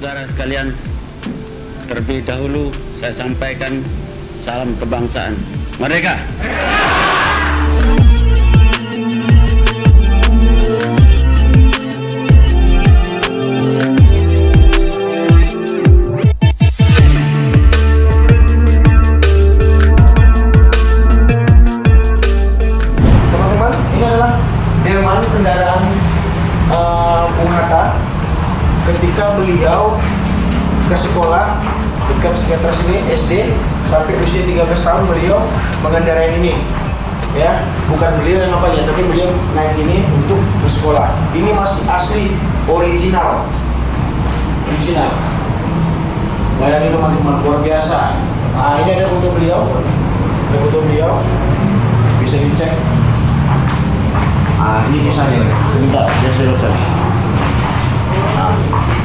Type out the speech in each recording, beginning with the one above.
saudara sekalian, terlebih dahulu saya sampaikan salam kebangsaan. Merdeka! Teman-teman, ini adalah delman kendaraan Bung Hatta ketika beliau ke sekolah dekat sekitar sini SD sampai usia 13 tahun beliau mengendarai ini, ya, bukan beliau yang apanya, tapi beliau naik ini untuk ke sekolah. Ini masih asli original. Bayangin teman-teman, luar biasa. Nah, ini ada foto beliau, bisa dicek. Ah, ini misalnya, sebentar, ya saya.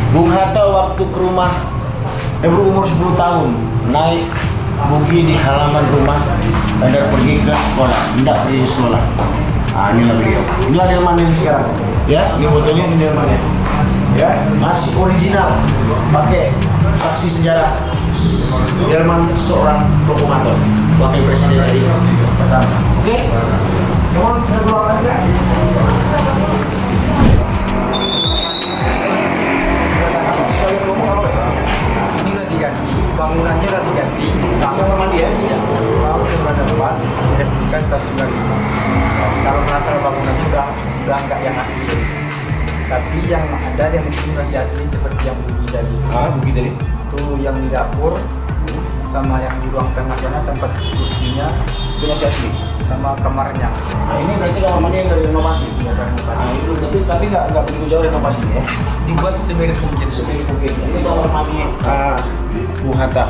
Bung Hatta waktu ke rumah, berumur 10 tahun, naik bukit di halaman rumah, hendak pergi ke sekolah, hendak pergi ke sekolah. Ah, inilah beliau. Inilah delman ini sekarang. Ya, ini fotonya, ini delmannya. Ya, masih original, pakai saksi sejarah. Delman seorang proklamator, wakil presiden dari pertama. Oke, mohon kita keluar lagi. Ini udah diganti, bangunannya udah diganti. Kamar mandi ya? Iya. Kalau sudah depan, diresmikan tahun 95. Kalau masalah bangunannya udah nggak yang asli. Tapi yang ada yang di sini masih asli seperti yang bukit tadi. Ah, bukit tadi. Itu yang di dapur sama yang di ruang tengah sana tempat kursinya Itu masih asli. sama kamarnya. Nah, ini berarti kamar mandi yang dari renovasi. Tidak ada renovasi. Nah, itu tapi nggak begitu jauh renovasinya ya. Dibuat semirip mungkin. Seperti mungkin. Ini kamar mandi Bung Hatta.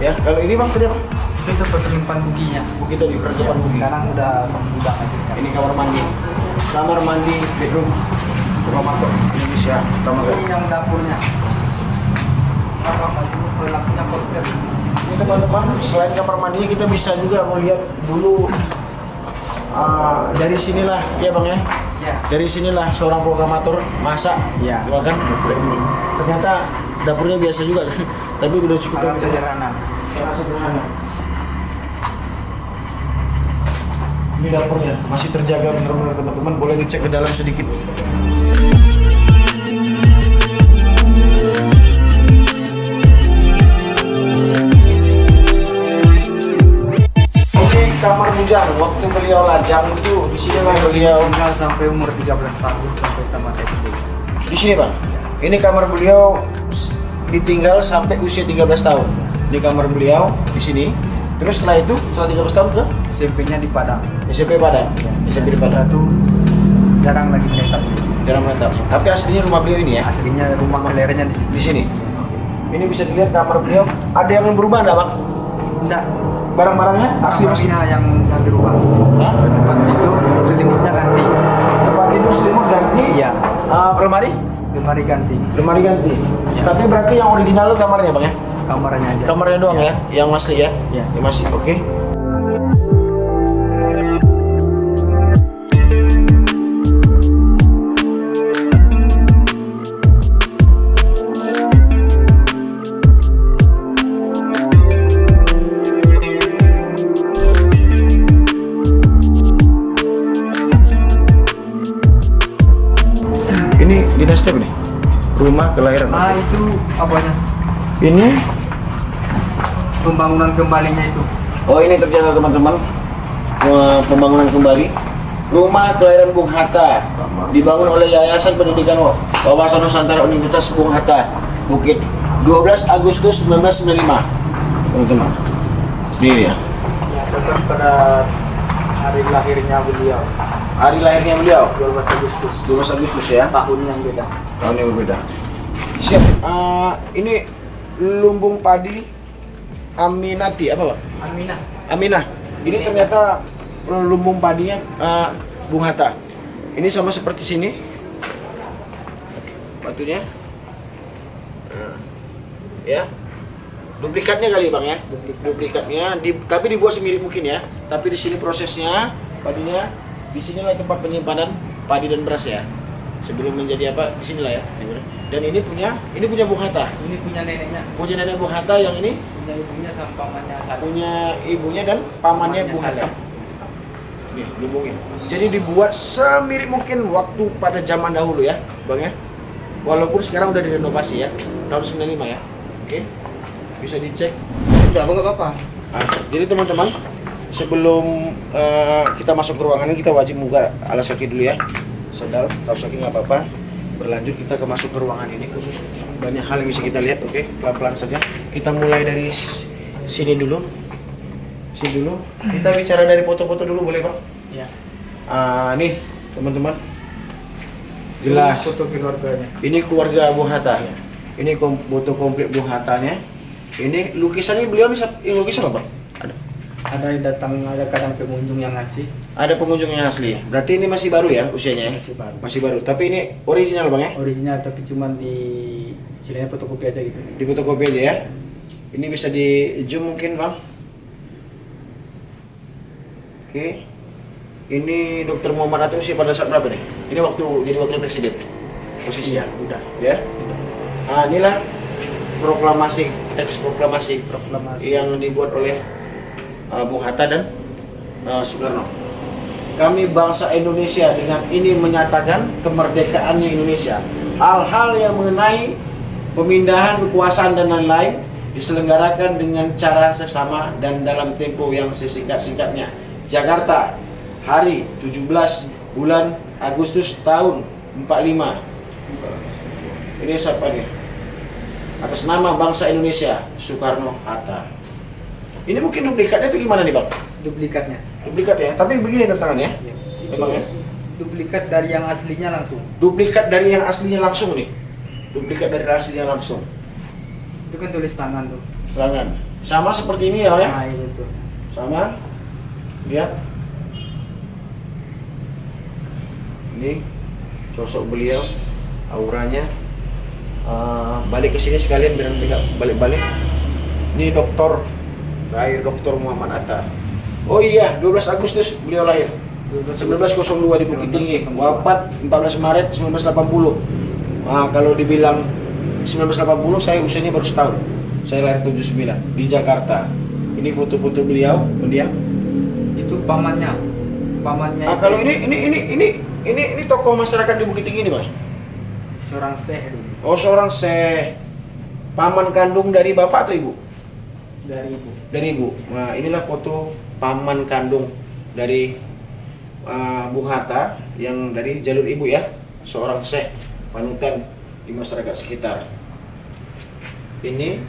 Ya, kalau ini bang tadi apa? Itu tempat penyimpan bukinya. Bukit tadi, persiapan bukit. Sekarang udah membudak aja sekarang. Ini kamar mandi. Kamar mandi bedroom proklamator Indonesia pertama kali. Ini yang dapurnya. Perlakunya konsep. Ini teman-teman, selain kamar mandi kita bisa juga melihat dulu dari sinilah ya bang ya. Ya. Dari sinilah seorang proklamator masak, Ya. kan? Ternyata dapurnya biasa juga kan, tapi udah cukup Sangat sederhana. sangat sederhana. Ini dapurnya masih terjaga benar-benar teman-teman, boleh dicek ke dalam sedikit. Oke, kamar bujang waktu beliau lajang itu di sini lah beliau. Tinggal sampai umur 13 tahun sampai tamat SD. Di sini Pak. Ini kamar beliau ditinggal sampai usia 13 tahun. Ini kamar beliau di sini. Terus setelah itu setelah 13 tahun ke SMP-nya di Padang. SMP Padang. SMP di Padang. Itu jarang lagi menetap. Jarang menetap. Tapi aslinya rumah beliau ini ya. Aslinya rumah kelernya di sini. Di sini. Ini bisa dilihat kamar beliau. Ada yang berubah enggak, Bang? Enggak. Barang-barangnya asli masih. Kamarnya yang dirubah. Hah? Tempat itu selimutnya ganti. Tempat tidur selimut ganti. Iya. Lemari? Lemari ganti. Lemari ganti. Ya. Tapi berarti yang original itu kamarnya, Bang ya? Kamarnya aja. Kamarnya doang ya, yang masih ya? Iya. Yang masih, oke. Ini dinasti apa nih? Rumah kelahiran. Itu apanya? Ini Pembangunan kembalinya itu. oh ini ternyata teman-teman, pembangunan kembali rumah kelahiran Bung Hatta dibangun oleh Yayasan Pendidikan Wawasan Nusantara Universitas Bung Hatta Bukit 12 Agustus 1995 teman-teman. Ini ya Ya, tetap pada hari lahirnya beliau. hari lahirnya beliau 12 Agustus. 12 Agustus ya, Tahun yang beda. tahun yang berbeda. Siap. Ini lumbung padi Aminati apa Pak? Aminah. Aminah. Ini ternyata lumbung padinya Bung Hatta. Ini sama seperti sini. Batunya. Ya. Duplikatnya kali Bang ya. Duplikatnya tapi dibuat semirip mungkin ya. Tapi di sini prosesnya padinya di sinilah tempat penyimpanan padi dan beras ya. Sebelum menjadi apa? Di sinilah ya. Dan ini punya Bung Hatta. Ini punya neneknya, Punya nenek Bung Hatta, yang ini punya ibunya sama pamannya Salim. punya ibunya dan pamannya Bung Hatta. Nih, dihubungin. Jadi dibuat semirip mungkin waktu pada zaman dahulu ya, Bang ya. Walaupun sekarang udah direnovasi ya, tahun 95 ya. Oke. Bisa dicek. Enggak apa-apa. Jadi teman-teman, sebelum kita masuk ke ruangan ini, kita wajib buka alas kaki dulu ya. Sandal, kaos kaki nggak apa-apa. Berlanjut kita masuk ke ruangan ini. Banyak hal yang bisa kita lihat, oke? Pelan-pelan saja. Kita mulai dari sini dulu. Sini dulu. Kita bicara dari foto-foto dulu, boleh Bang? Ya. Nih teman-teman. Jelas. Foto keluarganya. Ini keluarga Bung Hatta. Ini foto komplit Bung Hattanya. Ini lukisannya beliau ini lukisan apa Bang? Ada yang datang, ada kadang pengunjung yang ngasih. Ada pengunjung yang asli. Berarti ini masih baru ya usianya? Ya? Masih baru. Masih baru. Tapi ini original Bang ya? Original tapi cuman di istilahnya fotokopi aja gitu. Di fotokopi aja ya. Ini bisa di zoom mungkin Bang. Oke. Ini Dr. Muhammad Hatta usia pada saat berapa nih? Ini waktu jadi wakil presiden. Posisinya. Iya, udah. Ya. Inilah proklamasi, teks proklamasi yang dibuat oleh Bung Hatta dan Soekarno. Kami bangsa Indonesia dengan ini menyatakan kemerdekaannya Indonesia. Hal-hal yang mengenai pemindahan kekuasaan dan lain-lain diselenggarakan dengan cara seksama dan dalam tempo yang sesingkat-singkatnya. Jakarta, hari 17 bulan Agustus tahun 45. Ini siapa nih? Atas nama bangsa Indonesia, Soekarno Hatta. Ini mungkin duplikatnya itu gimana nih Bang? Duplikatnya. Duplikat ya, tapi begini tantangannya. Ya. Memang ya? Duplikat dari yang aslinya langsung. Duplikat dari yang aslinya langsung nih. Duplikat dari aslinya langsung. Itu kan tulis tangan tuh. Serangan. Sama seperti ini ya, ya? Nah, itu tuh. Sama. Lihat. Ini sosok beliau, auranya. Balik ke sini sekalian biar nanti nggak balik-balik. Ini Dr. Muhammad Hatta. Oh iya, 12 Agustus beliau lahir. 1902 di Bukit Tinggi. Wafat 14 Maret 1980. Nah, kalau dibilang 1980 saya usianya baru setahun. Saya lahir 79 di Jakarta. Ini foto-foto beliau, mendiang. Itu pamannya. Pamannya. Kalau ini tokoh masyarakat di Bukit Tinggi nih, Bang. Seorang syekh dulu. Oh, seorang syekh. Paman kandung dari bapak atau ibu? Dari ibu. Dari ibu. Nah, inilah foto paman kandung dari Bung Hatta yang dari jalur ibu ya. Seorang syekh panutan di masyarakat sekitar. Ini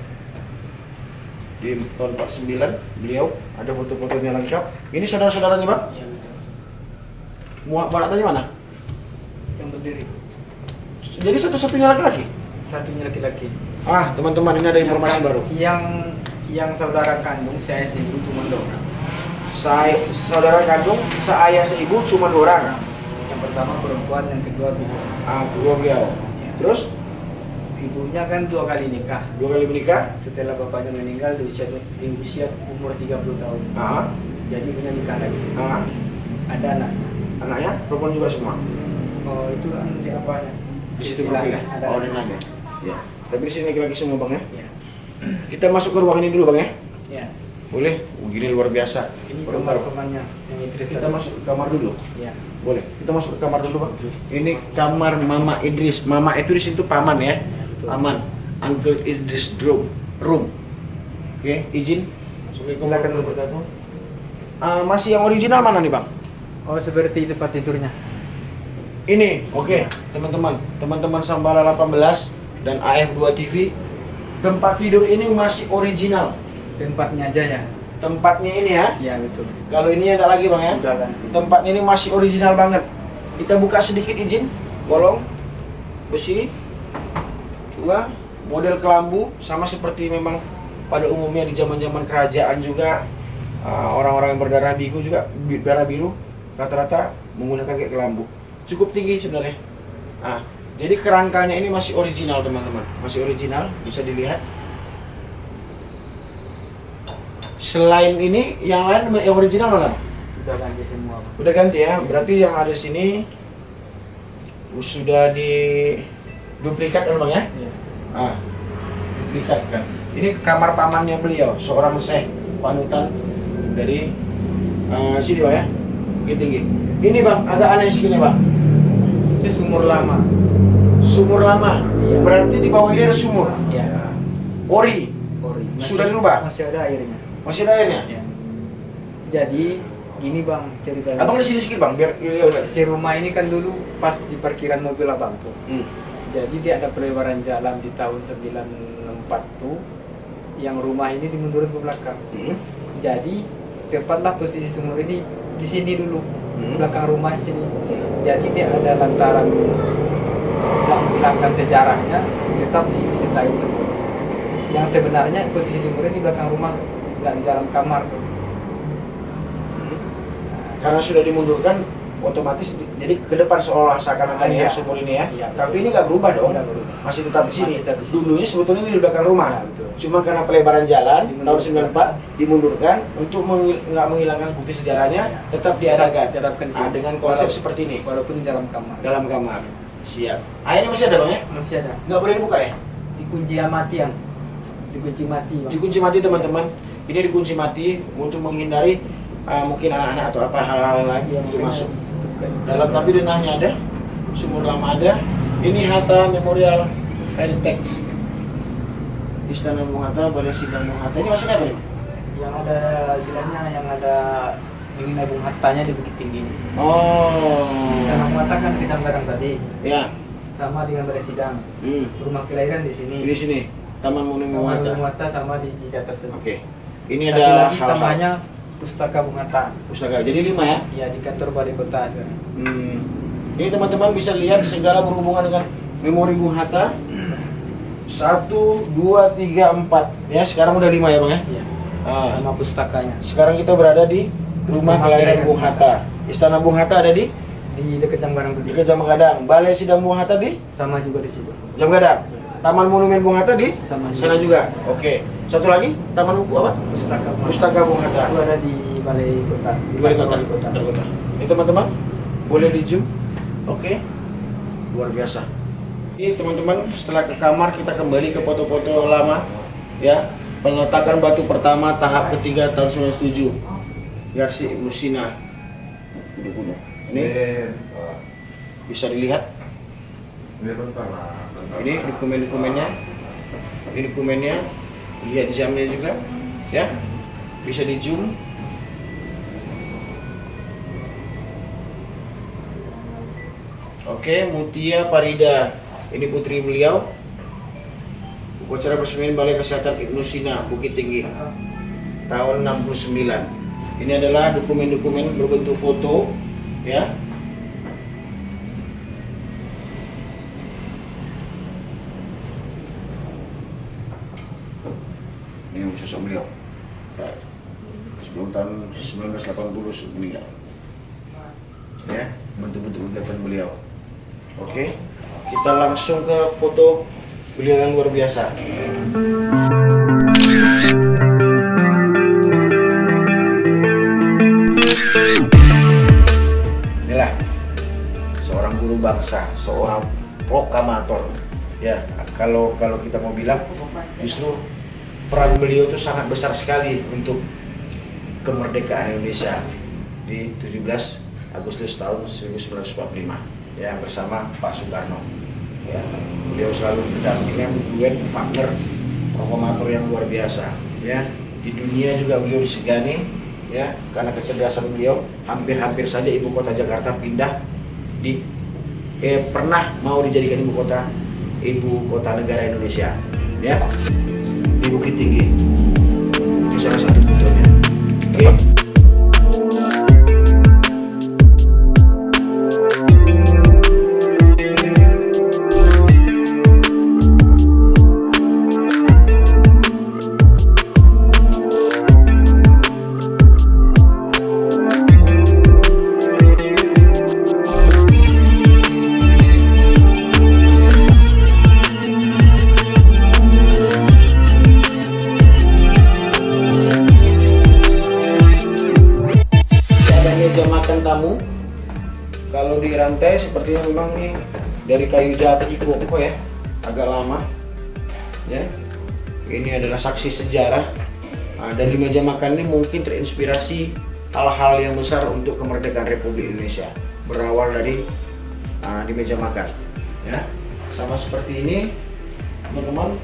di tahun 49 beliau ada foto-fotonya lengkap. Ini saudara-saudaranya, Bang? Iya, betul. Muhammad Hattanya mana? Yang berdiri. Jadi satu-satunya laki-laki? Satunya laki-laki. Teman-teman, ini ada informasi baru. Yang saudara kandung saya seibu cuma 2 orang. Saudara kandung, seayah seibu cuma 2 orang. Yang pertama perempuan, yang kedua ibu. Kedua beliau. Ya. Terus Ibunya kan 2 kali nikah. 2 kali menikah. Setelah bapaknya meninggal di usia umur 30 tahun. Jadi punya nikah lagi. Ada anak. Anaknya perempuan juga semua. Oh, itu nanti apanya? Di situ profilnya. Ada. Oh, dan ada. Ya. Tapi di sini laki-laki semua, Bang ya. Ya. Kita masuk ke ruangan ini dulu, Bang ya. Ya. Boleh? Gini luar biasa. Ini Perempuan. temannya yang Idris. Kita masuk ke kamar dulu. Ya. Boleh. Kita masuk ke kamar dulu, Bang. Ini kamar Mama Idris. Mama Idris itu paman ya. Betul. Paman. Uncle Idris room. Oke, izin. Silakan dulu. Masih yang original mana nih, Bang? Oh, seperti tempat tidurnya. Ini, oke, teman-teman Sambala 18 dan AF2 TV, tempat tidur ini masih original. Tempatnya aja ya. Tempatnya ini ya. Iya, betul. Kalau ini ada lagi, Bang ya. Udah kan. Tempatnya ini masih original banget. Kita buka sedikit izin, kolong besi, dua, model kelambu sama seperti memang pada umumnya di zaman-zaman kerajaan juga orang-orang yang berdarah biru juga darah biru rata-rata menggunakan kayak kelambu. Cukup tinggi sebenarnya. Jadi kerangkanya ini masih original, teman-teman. Masih original, bisa dilihat. Selain ini, yang lain yang original mana? Udah ganti semua. Udah ganti ya. Berarti yang ada di sini sudah diduplikat kan bang ya? Iya. Ah, duplikat kan. Ini kamar pamannya beliau, seorang syekh panutan dari sini bang ya, Bukit Tinggi. Ini bang, agak aneh segini bang. Itu sumur lama. Sumur lama. Iya. Berarti di bawah ini ada sumur. Iya. Ori. Ori. Sudah dirubah? Masih ada airnya. Masih ada airnya? Ya. Jadi gini bang ceritanya. Abang di sini sedikit bang, biar lihat. Posisi rumah ini kan dulu pas di parkiran mobil abang tuh. Jadi dia ada pelebaran jalan di tahun 94 tuh, yang rumah ini dimundurkan ke belakang. Jadi tepatlah posisi sumur ini di sini dulu, belakang rumah sini. Jadi dia ada lantaran yang menghilangkan sejarahnya, tetap di sini kita itu. Yang sebenarnya posisi sumur ini di belakang rumah, nggak di dalam kamar tuh. Karena sudah dimundurkan, otomatis jadi ke depan seolah seakan-akan ya Iya. sumur ini ya. Iya, Tapi betul. ini nggak berubah dong. Nggak berubah. Masih tetap di sini. Masih tetap di sini. Dulunya sebetulnya ini di belakang rumah. Iya, betul. Cuma karena pelebaran jalan tahun Dimundurkan. 94 dimundurkan untuk nggak menghilangkan bukti sejarahnya, Iya. tetap diadakan. Diadakan di Nah, sini. dengan konsep Walaupun- seperti ini Walaupun di dalam kamar. dalam kamar. Siap. Airnya masih ada bang ya? Masih ada. Nggak boleh dibuka ya? Dikunci mati yang. Dikunci mati bang. Dikunci mati teman-teman. Ini dikunci mati untuk menghindari mungkin anak-anak atau apa hal-hal lain yang masuk. Dalam tapi denahnya ada, sumur lama ada. Ini Hatta Memorial Heritage. Istana Bung Hatta, Balai Sidang Bung Hatta. Ini maksudnya apa nih? Yang ada istilahnya yang ada mengenai Bung Hattanya di Bukit Tinggi. Oh. Istana Bung Hatta kan di Tangerang tadi, Ya. sama dengan Balai Sidang. Rumah kelahiran di sini. Di sini Taman Monumen Bung Taman Hatta. Bung Hatta sama di atas tadi. Oke. Ini Satu ada lagi hal-hal tambahnya Pustaka Bung Hatta. pustaka. Jadi 5 ya. Ya di kantor balai kota sekarang. Ini teman-teman bisa lihat segala berhubungan dengan memori Bung Hatta. 1, 2, 3, 4. Ya, sekarang udah 5 ya, Bang ya. Iya. Ah, Sama pustakanya. sekarang kita berada di rumah kelahiran Bung Hatta. Istana Bung Hatta ada di Di dekat Jamgarang di Bukit. Jam Gadang. Balai Sidang Bung Hatta di Sama juga di situ. Jam Gadang. Taman Monumen Bung Hatta di Sama sana juga. Oke. Satu lagi, Taman Buku apa? Pustaka Bung Hatta. Pustaka Bung Hatta. Itu ada di balai kota. Di Balai Kota. Balai kota. Kantor kota. Ini teman-teman, boleh di zoom. Oke. Luar biasa. Ini teman-teman, setelah ke kamar kita kembali ke foto-foto lama ya. Peletakan batu pertama tahap ketiga tahun 97. Yarsi Ibnu Sina. Gunung. Ini bisa dilihat. Ini dokumen-dokumennya. Ini dokumennya. Lihat jamnya juga ya. Bisa di zoom. Oke, Mutia Farida. Ini putri beliau. Upacara peresmian Balai Kesehatan Ibnu Sina, Bukit Tinggi. Tahun 69. Ini adalah dokumen-dokumen berbentuk foto, ya. Ini sosok beliau. Sebelum tahun 1980 meninggal. Ya, bentuk-bentuk kegiatan beliau. Oke, kita langsung ke foto beliau yang luar biasa. Inilah seorang guru bangsa, seorang proklamator. Ya, kalau kita mau bilang, justru peran beliau itu sangat besar sekali untuk kemerdekaan Indonesia di 17 Agustus tahun 1945 ya, bersama Pak Soekarno. Ya, beliau selalu berdampingan Gwen Wagner, proklamator yang luar biasa. Ya, di dunia juga beliau disegani ya, karena kecerdasan beliau. Hampir-hampir saja ibu kota Jakarta pindah pernah mau dijadikan ibu kota negara Indonesia. Ya, di Bukit Tinggi. Ini salah satu fotonya. Oke. Ada meja makan tamu. Kalau di rantai sepertinya memang ini dari kayu jati koko ya, agak lama. Ya, ini adalah saksi sejarah. Dan di meja makan ini mungkin terinspirasi hal-hal yang besar untuk kemerdekaan Republik Indonesia. Berawal dari di meja makan, ya, sama seperti ini, teman-teman.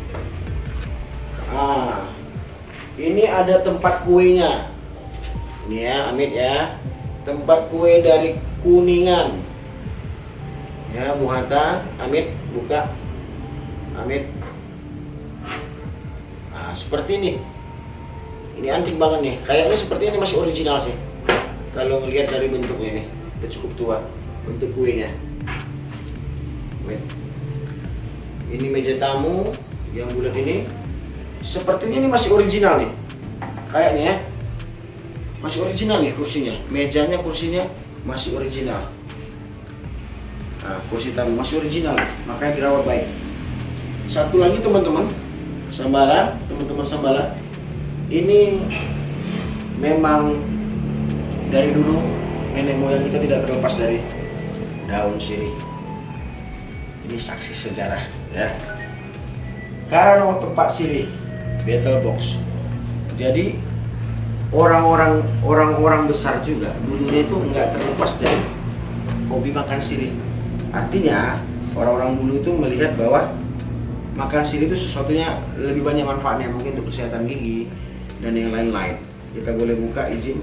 Ini ada tempat kuenya. Ini ya, Amit ya, tempat kue dari Kuningan. Ya, Bu Hatta, Amit buka, Amit. Seperti ini. Ini antik banget nih. Kayaknya seperti ini masih original sih. Kalau ngelihat dari bentuknya nih, udah cukup tua bentuk kuenya. Ini meja tamu yang bulat ini. Sepertinya ini masih original nih. Kayaknya ya. Masih original nih kursinya. Mejanya, kursinya masih original. Kursi tamu masih original, makanya dirawat baik. Satu lagi teman-teman, Sambala, teman-teman Sambala, ini memang dari dulu nenek moyang kita tidak terlepas dari daun sirih. Ini saksi sejarah ya. Karena tempat sirih, battle box. Jadi orang-orang besar juga dulunya itu nggak terlepas dari hobi makan sirih. Artinya orang-orang dulu itu melihat bahwa makan sirih itu sesuatunya lebih banyak manfaatnya, mungkin untuk kesehatan gigi dan yang lain-lain. Kita boleh buka, izin.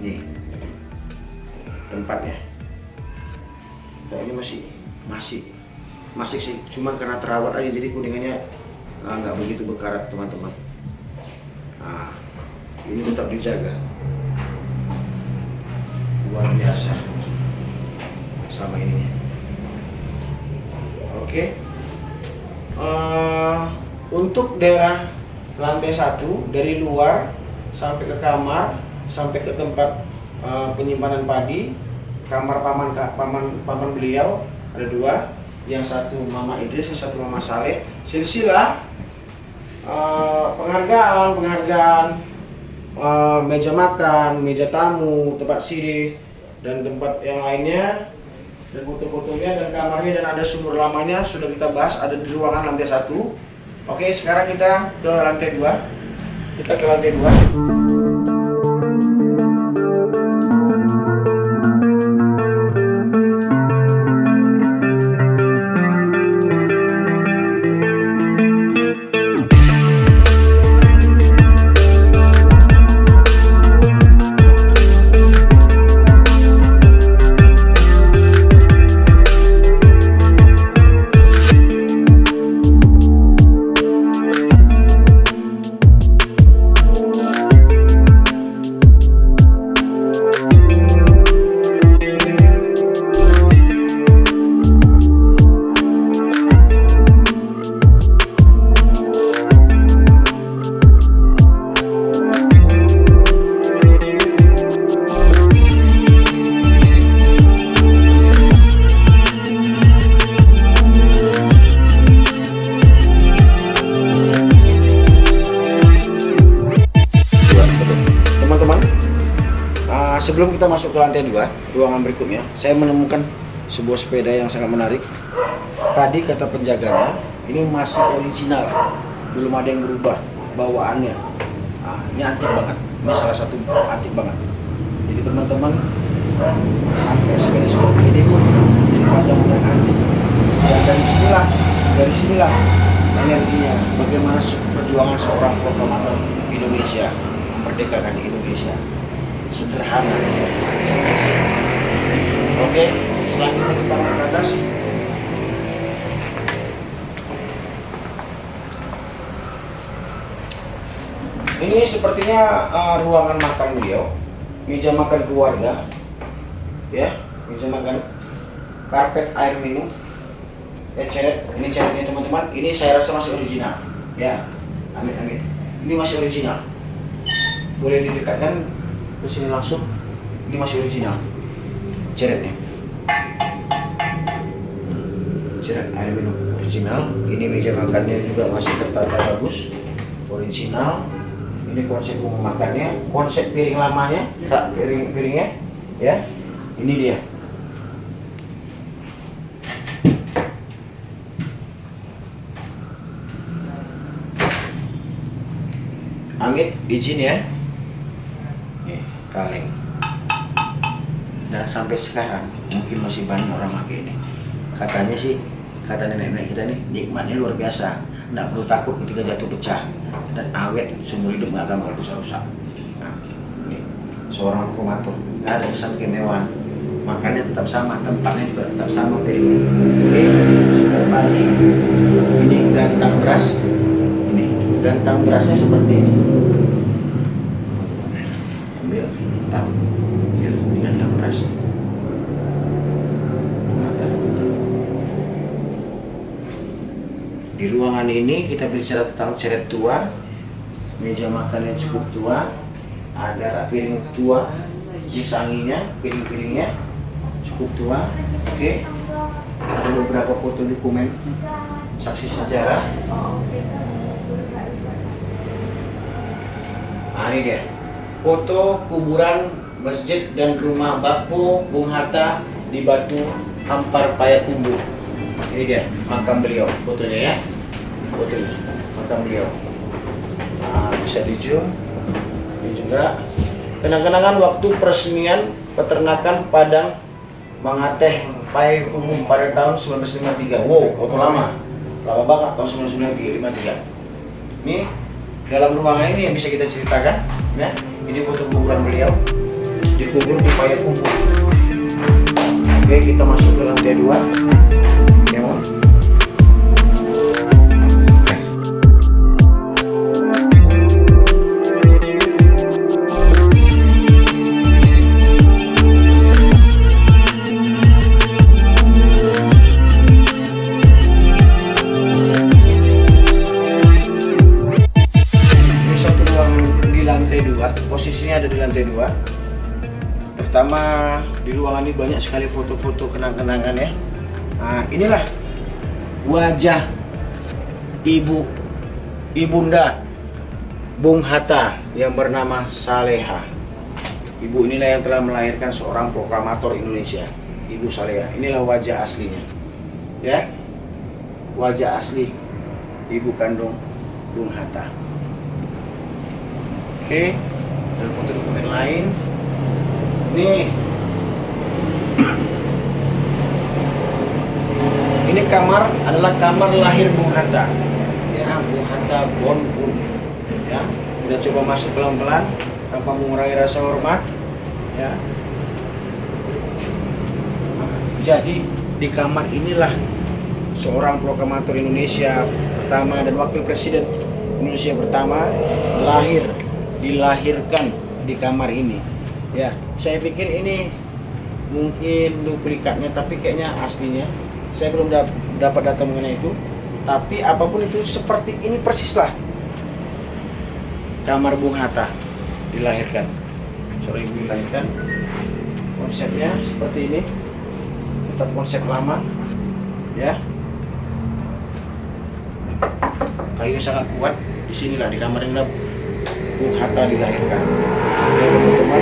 Nih tempatnya. Kayaknya masih sih, cuma karena terawat aja jadi kuningannya nggak begitu berkarat teman-teman. Ini tetap dijaga, luar biasa sama ininya. Oke. Untuk daerah lantai 1 dari luar sampai ke kamar, sampai ke tempat penyimpanan padi, kamar paman beliau ada 2, yang satu Mama Idris, yang satu Mama Saleh. Silsilah penghargaan, meja makan, meja tamu, tempat sirih dan tempat yang lainnya, dan foto-fotonya dan kamarnya, dan ada sumur lamanya sudah kita bahas, ada di ruangan lantai 1. Oke, sekarang kita ke lantai 2. Kita ke lantai 2. Sebelum kita masuk ke lantai 2, ruangan berikutnya, saya menemukan sebuah sepeda yang sangat menarik. Tadi kata penjaganya, ini masih original, belum ada yang berubah bawaannya. Ini antik banget, ini salah satu antik banget. Jadi teman-teman, sampai sepeda seperti ini pun dipajang dengan antik. Dan dari sinilah energinya, bagaimana perjuangan seorang proklamator Indonesia, merdekakan Indonesia. Sederhana, cerdas. Oke, selanjutnya kita naik ke atas. Ini sepertinya ruangan makan beliau, meja makan keluarga, ya, meja makan, karpet air minum, ceret. Ini ceretnya teman-teman. Ini saya rasa masih original, ya. Amin. Ini masih original. Boleh didekatkan ke sini langsung. Ini masih original ceretnya, ceret air minum original. Ini meja makannya juga masih tertata bagus, original. Ini konsep rumah makannya, konsep piring lamanya, rak piringnya ya. Ini dia. izin ya. Nih, kaleng. Dan sampai sekarang mungkin masih banyak orang pakai ini. Katanya sih, kata nenek-nenek kita nih, nikmatnya luar biasa. Nggak perlu takut ketika jatuh pecah. Dan awet, seumur hidup nggak akan rusak-rusak. Nah, ini seorang promotor, nggak ada kesan kemewahan. Makannya tetap sama, tempatnya juga tetap sama. Oke, sudah balik. Ini gantang beras. Ini gantang berasnya seperti ini. Ambil, tahu. Ini gantang beras. Di ruangan ini kita bicara tentang ceret tua, meja makan yang cukup tua, ada piring tua, anginnya, piring-piringnya cukup tua. Oke. Ada beberapa foto dokumen saksi sejarah. Nah, ini dia foto kuburan masjid dan rumah Bako Bung Hatta di Batu Ampar Payakumbuh. Ini dia makam beliau, fotonya ya, fotonya makam beliau. Nah, bisa di zoom. Ini juga kenang-kenangan waktu peresmian peternakan Padang Mangateh Payakumbuh pada tahun 1953. Wow, foto lama banget tahun 1953. Ini dalam ruangan ini yang bisa kita ceritakan, ya. Ini foto kuburan beliau, dikubur di Payakumbuh. Oke, kita masuk ke lantai 2. Ya, posisinya ada di lantai 2. Pertama, di ruangan ini banyak sekali foto-foto kenang-kenangan ya. Nah, inilah wajah ibunda Bung Hatta yang bernama Saleha. Ibu inilah yang telah melahirkan seorang proklamator Indonesia, Ibu Saleha. Inilah wajah aslinya, ya, wajah asli ibu kandung Bung Hatta. Oke. Dan foto dokumen lain. Nih. Ini kamar adalah kamar lahir Bung Hatta. Ya, Bung Hatta Bonpun. Ya, udah coba masuk pelan-pelan tanpa mengurangi rasa hormat. Ya. Jadi di kamar inilah seorang proklamator Indonesia pertama dan wakil presiden Indonesia pertama dilahirkan di kamar ini. Ya, saya pikir ini mungkin duplikatnya, tapi kayaknya aslinya. Saya belum dapat data mengenai itu. Tapi apapun itu seperti ini persislah kamar Bung Hatta dilahirkan. Dilahirkan. Konsepnya seperti ini. Tetap konsep lama. Ya. Kayu sangat kuat. Di sinilah di kamar ini Bung Hatta dilahirkan. Ya, teman-teman,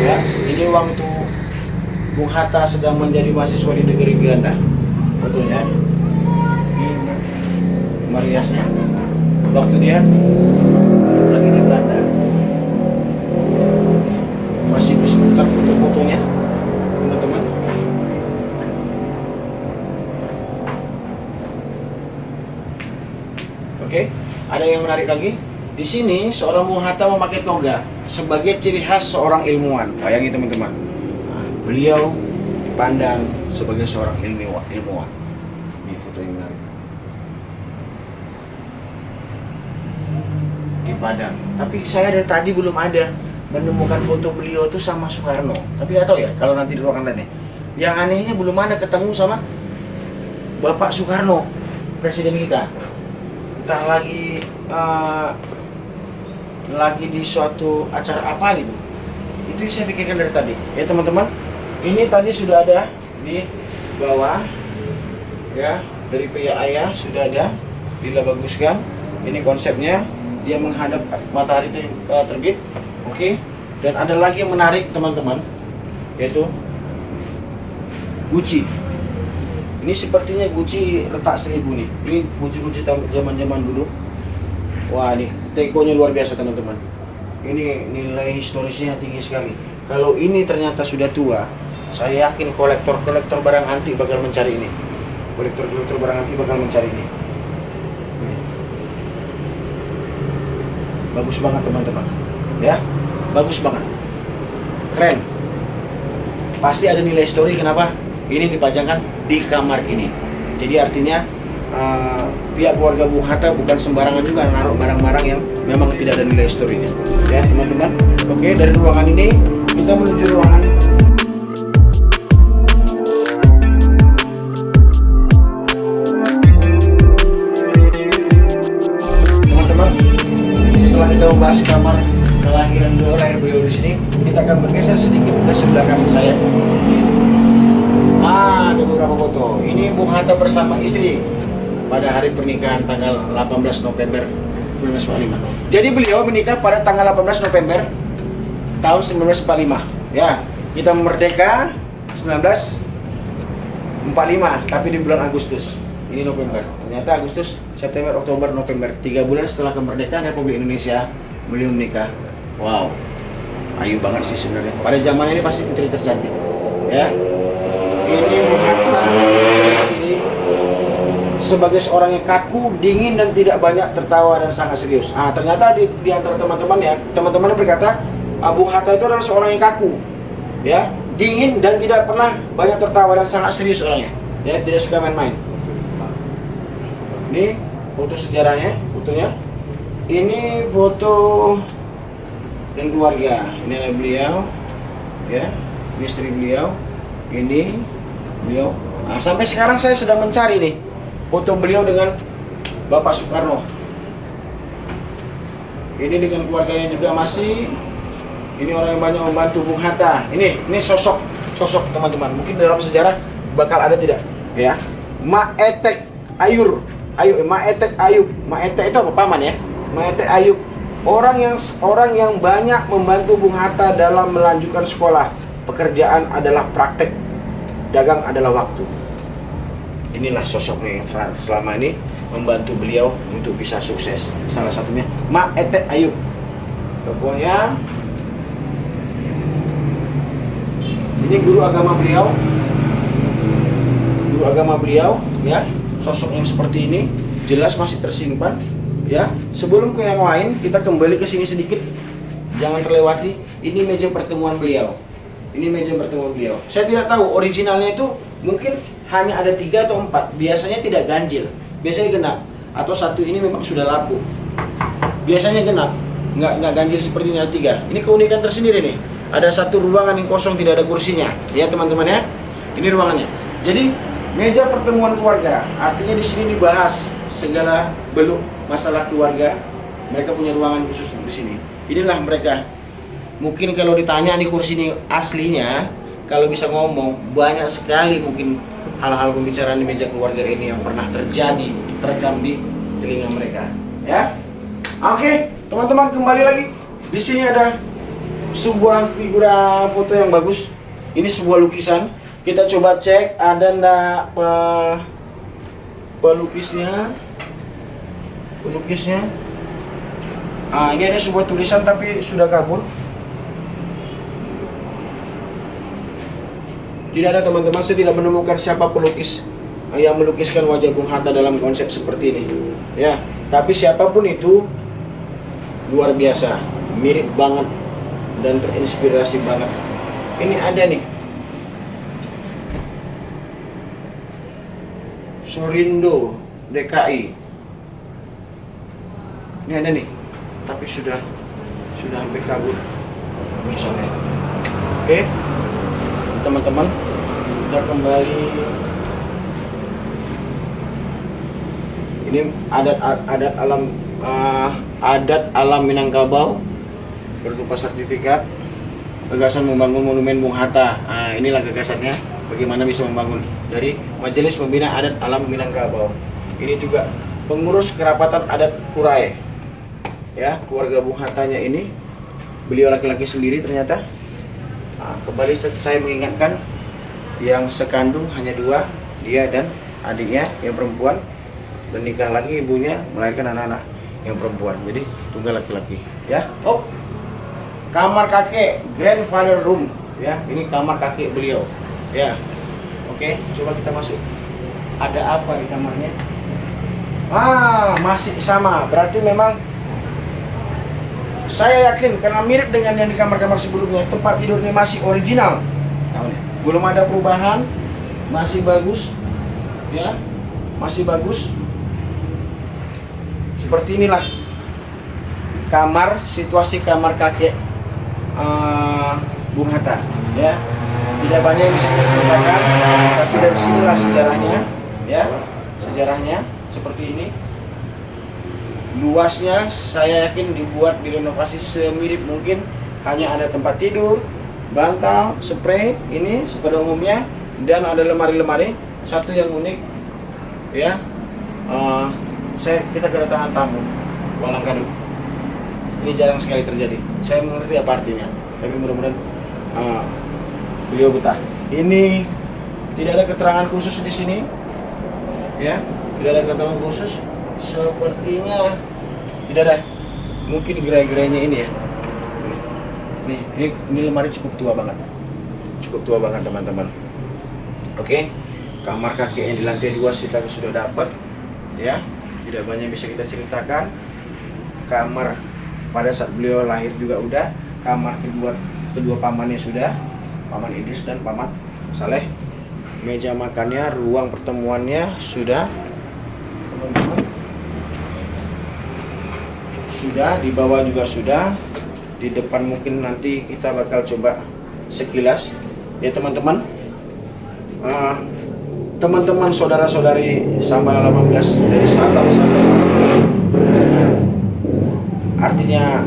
ya, ini waktu Bung Hatta sedang menjadi mahasiswa di negeri Belanda. Fotonya. Ini meriasnya. Waktu dia lagi di Belanda. Masih disebutkan foto-fotonya, teman-teman. Oke, ada yang menarik lagi. Di sini seorang Bung Hatta memakai toga sebagai ciri khas seorang ilmuwan. Bayangin teman-teman, nah, beliau dipandang sebagai seorang ilmuwan. Ini foto yang menarik. Padang. Tapi saya dari tadi belum ada menemukan foto beliau itu sama Soekarno. Tapi nggak tahu ya kalau nanti di ruangan lainnya. Yang anehnya belum ada ketemu sama Bapak Soekarno, presiden kita. Entah lagi di suatu acara apa gitu. Itu yang saya pikirkan dari tadi. Ya teman-teman, ini tadi sudah ada di bawah, ya, dari pihak ayah sudah ada, dilabaguskan. Ini konsepnya. Dia menghadap matahari itu terbit. Oke. Dan ada lagi yang menarik teman-teman, yaitu Gucci. Ini sepertinya guci letak 1000 nih. Ini guci-guci zaman-zaman dulu. Wah, nih tekonya luar biasa teman-teman. Ini nilai historisnya tinggi sekali. Kalau ini ternyata sudah tua, saya yakin kolektor-kolektor barang antik bakal mencari ini. Kolektor-kolektor barang antik bakal mencari ini. Bagus banget teman-teman. Ya, bagus banget. Keren. Pasti ada nilai histori kenapa ini dipajangkan di kamar ini. Jadi artinya pihak keluarga Bung Hatta bukan sembarangan juga naruh barang-barang yang memang tidak ada nilai historinya. Ya teman-teman. Oke, dari ruangan ini kita menuju ruangan teman-teman. Setelah kita membahas kamar kelahiran beliau, lahir beliau di sini, kita akan bergeser sedikit ke sebelah kanan saya. Ada beberapa foto. Ini Bung Hatta bersama istri pada hari pernikahan tanggal 18 November 1945. Jadi beliau menikah pada tanggal 18 November tahun 1945. Ya, kita merdeka 1945, tapi di bulan Agustus. Ini November. Ternyata Agustus, September, Oktober, November. 3 bulan setelah kemerdekaan Republik Indonesia, beliau menikah. Wow, ayu banget sih sebenarnya. Pada zaman ini pasti putri tercantik. Ya, ini Bung Hatta ini sebagai seorang yang kaku, dingin dan tidak banyak tertawa dan sangat serius. Ternyata di antara teman-teman ya, teman-teman berkata Bung Hatta itu adalah seorang yang kaku, ya, dingin dan tidak pernah banyak tertawa dan sangat serius orangnya. Ya, tidak suka main-main. Ini foto sejarahnya, fotonya. Ini foto dan keluarga. Ini adalah beliau, ya, ini istri beliau, ini beliau. Sampai sekarang saya sedang mencari nih foto beliau dengan Bapak Soekarno. Ini dengan keluarganya juga masih. Ini orang yang banyak membantu Bung Hatta. Ini sosok teman-teman. Mungkin dalam sejarah bakal ada tidak? Ya, Maetek Ayub. Maetek Ayub. Maetek itu apa? Paman ya. Maetek Ayub. Orang yang banyak membantu Bung Hatta dalam melanjutkan sekolah. Pekerjaan adalah praktek, dagang adalah waktu. Inilah sosoknya yang selama ini membantu beliau untuk bisa sukses. Salah satunya Maetek Ayub. Tokohnya ini guru agama beliau, ya. Sosok yang seperti ini jelas masih tersimpan, ya. Sebelum ke yang lain, kita kembali ke sini sedikit. Jangan terlewati. Ini meja pertemuan beliau. Saya tidak tahu originalnya itu mungkin hanya ada 3 atau 4. Biasanya tidak ganjil, biasanya genap. Atau satu ini memang sudah lapuk. Biasanya genap, nggak ganjil seperti ini ada 3. Ini keunikan tersendiri nih. Ada satu ruangan yang kosong tidak ada kursinya. Ya teman-teman ya. Ini ruangannya. Jadi meja pertemuan keluarga. Artinya di sini dibahas segala beluk masalah keluarga. Mereka punya ruangan khusus di sini. Inilah mereka. Mungkin kalau ditanya nih kursi ini aslinya, kalau bisa ngomong banyak sekali mungkin hal-hal pembicaraan di meja keluarga ini yang pernah terjadi, terekam di telinga mereka. Ya. Oke, teman-teman kembali lagi. Di sini ada sebuah figura foto yang bagus. Ini sebuah lukisan. Kita coba cek ada ndak pelukisnya. Ini ada sebuah tulisan tapi sudah kabur. Tidak ada teman-teman, saya tidak menemukan siapa pelukis yang melukiskan wajah Bung Hatta dalam konsep seperti ini. Ya, tapi siapapun itu luar biasa, mirip banget dan terinspirasi banget. Ini ada nih Sorindo DKI. Ini ada nih, tapi sudah hampir kabur misalnya. Oke, teman-teman, kita kembali. Ini adat alam Minangkabau berupa sertifikat gagasan membangun monumen Bung Hatta. Inilah gagasannya, bagaimana bisa membangun dari Majelis Pembina Adat Alam Minangkabau. Ini juga pengurus kerapatan adat Kurai. Ya, keluarga Bung Hattanya ini, beliau laki-laki sendiri ternyata. Kembali saya mengingatkan, yang sekandung hanya 2, dia dan adiknya yang perempuan, dan nikah lagi ibunya melahirkan anak-anak yang perempuan. Jadi tunggal laki-laki, ya. Oh, kamar kakek, grandfather room, ya. Ini kamar kakek beliau, ya. Oke, coba kita masuk. Ada apa di kamarnya? Masih sama. Berarti memang saya yakin karena mirip dengan yang di kamar-kamar sebelumnya. Tempat tidurnya masih original. Belum ada perubahan, masih bagus, ya, masih bagus. Seperti inilah situasi kamar kakek Bung Hatta, ya. Tidak banyak yang bisa kita ceritakan, tapi dari sinilah sejarahnya, ya, sejarahnya seperti ini. Luasnya saya yakin dibuat direnovasi semirip mungkin, hanya ada tempat tidur, bantal, spray ini pada umumnya, dan ada lemari-lemari. Satu yang unik, ya, kita kedatangan tamu Walang Kadu. Ini jarang sekali terjadi. Saya mengerti apa artinya, tapi mudah-mudahan beliau betah. Ini tidak ada keterangan khusus di sini, ya, tidak ada keterangan khusus. Sepertinya tidak ada. Mungkin gerai-gerainya ini ya. Ini lemari cukup tua banget, teman-teman. Oke, kamar kakek yang di lantai 2 kita sudah dapat, ya. Tidak banyak bisa kita ceritakan. Kamar pada saat beliau lahir juga udah. Kamar kedua pamannya sudah, Paman Idris dan Paman Saleh. Meja makannya, ruang pertemuannya sudah, teman-teman. Sudah, di bawah juga sudah. Di depan mungkin nanti kita bakal coba sekilas, ya teman-teman. Teman-teman saudara-saudari Sambala 18 dari Sabang sampai Merauke. Artinya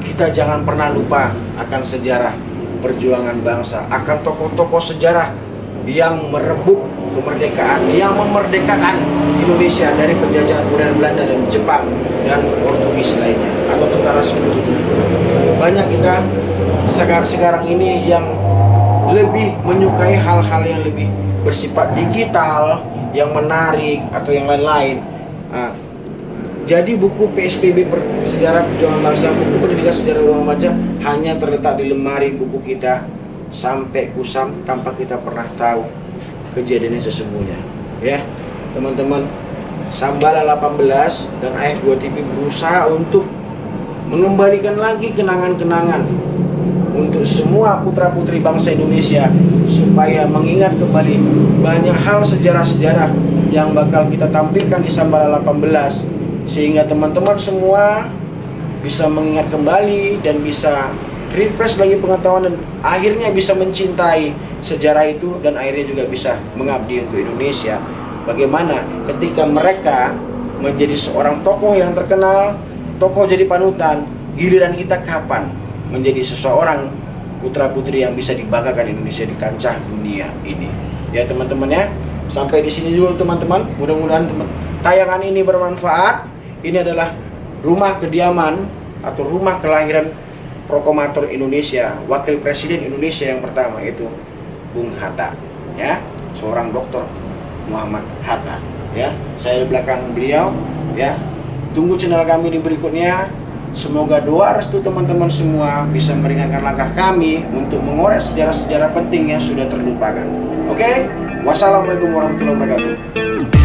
kita jangan pernah lupa akan sejarah perjuangan bangsa, akan tokoh-tokoh sejarah yang merebut kemerdekaan, yang memerdekakan Indonesia dari penjajahan budaya Belanda dan Jepang dan Portugis lainnya atau tentara sekutu. Banyak kita sekarang ini yang lebih menyukai hal-hal yang lebih bersifat digital, yang menarik atau yang lain-lain. Jadi buku PSBB Sejarah Perjuangan Bangsa, buku pendidikan sejarah ruang baca hanya terletak di lemari buku kita sampai kusam tanpa kita pernah tahu kejadiannya sesungguhnya. Ya, teman-teman, Sambala 18 dan AF2 TV berusaha untuk mengembalikan lagi kenangan-kenangan untuk semua putra-putri bangsa Indonesia supaya mengingat kembali banyak hal sejarah-sejarah yang bakal kita tampilkan di Sambala 18 sehingga teman-teman semua bisa mengingat kembali dan bisa refresh lagi pengetahuan dan akhirnya bisa mencintai sejarah itu dan akhirnya juga bisa mengabdi untuk Indonesia. Bagaimana ketika mereka menjadi seorang tokoh yang terkenal, tokoh jadi panutan, giliran kita kapan menjadi seseorang putra-putri yang bisa dibanggakan Indonesia di kancah dunia ini. Ya teman-teman ya, sampai di sini dulu teman-teman. Mudah-mudahan tayangan ini bermanfaat. Ini adalah rumah kediaman atau rumah kelahiran proklamator Indonesia, wakil presiden Indonesia yang pertama, yaitu Bung Hatta, ya, seorang Dr. Muhammad Hatta, ya. Saya di belakang beliau, ya. Tunggu channel kami di berikutnya. Semoga doa restu teman-teman semua bisa meringankan langkah kami untuk mengorek sejarah-sejarah penting yang sudah terlupakan. Oke? Wassalamualaikum warahmatullahi wabarakatuh.